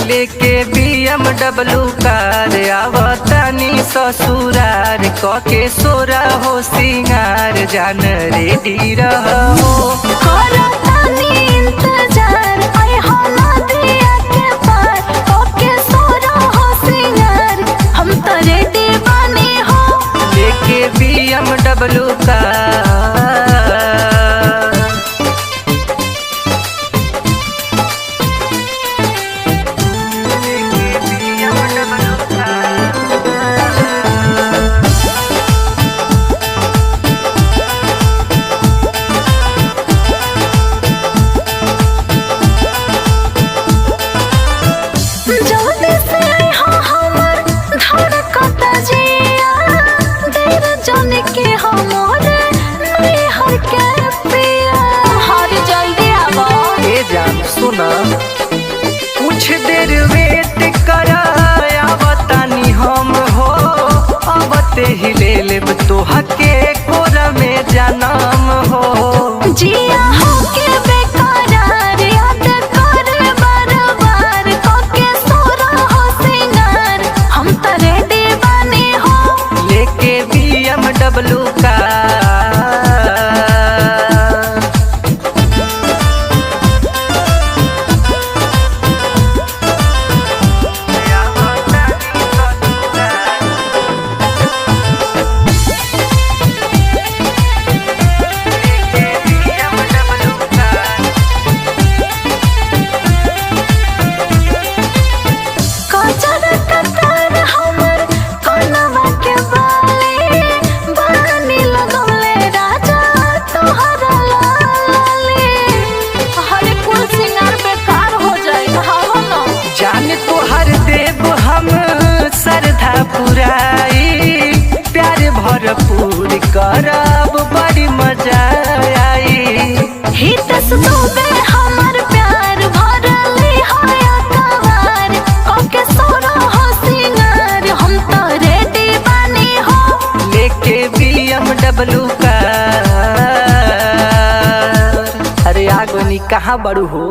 लेके BMW कार आवतानी ससुरार कके सोरा हो सिंगार जान रेडी रहो करतानी इंतजार आए हो नदिया के पार कके सोरा हो सिंगार हम तो रेडी बनी हो लेके BMW कार सुना कुछ देर वेट कराया बतानी हम हो अब ते ही ले लेब तोहा के कोरा में जन्म हो जिया हो के बेकरार याद कर बार-बार कके सोरा हो सिंगार हम तो रेडी बनी हो लेके BMW कार पुराई प्यार भरपूर करब बड़ी मजा आई हितस डूबे हमर प्यार भरली है कवार कके सोरा हो सिंगार हम तो रेडी बनी हो लेके BMW कार अरे आगोनी कहाँ बड़ू हो।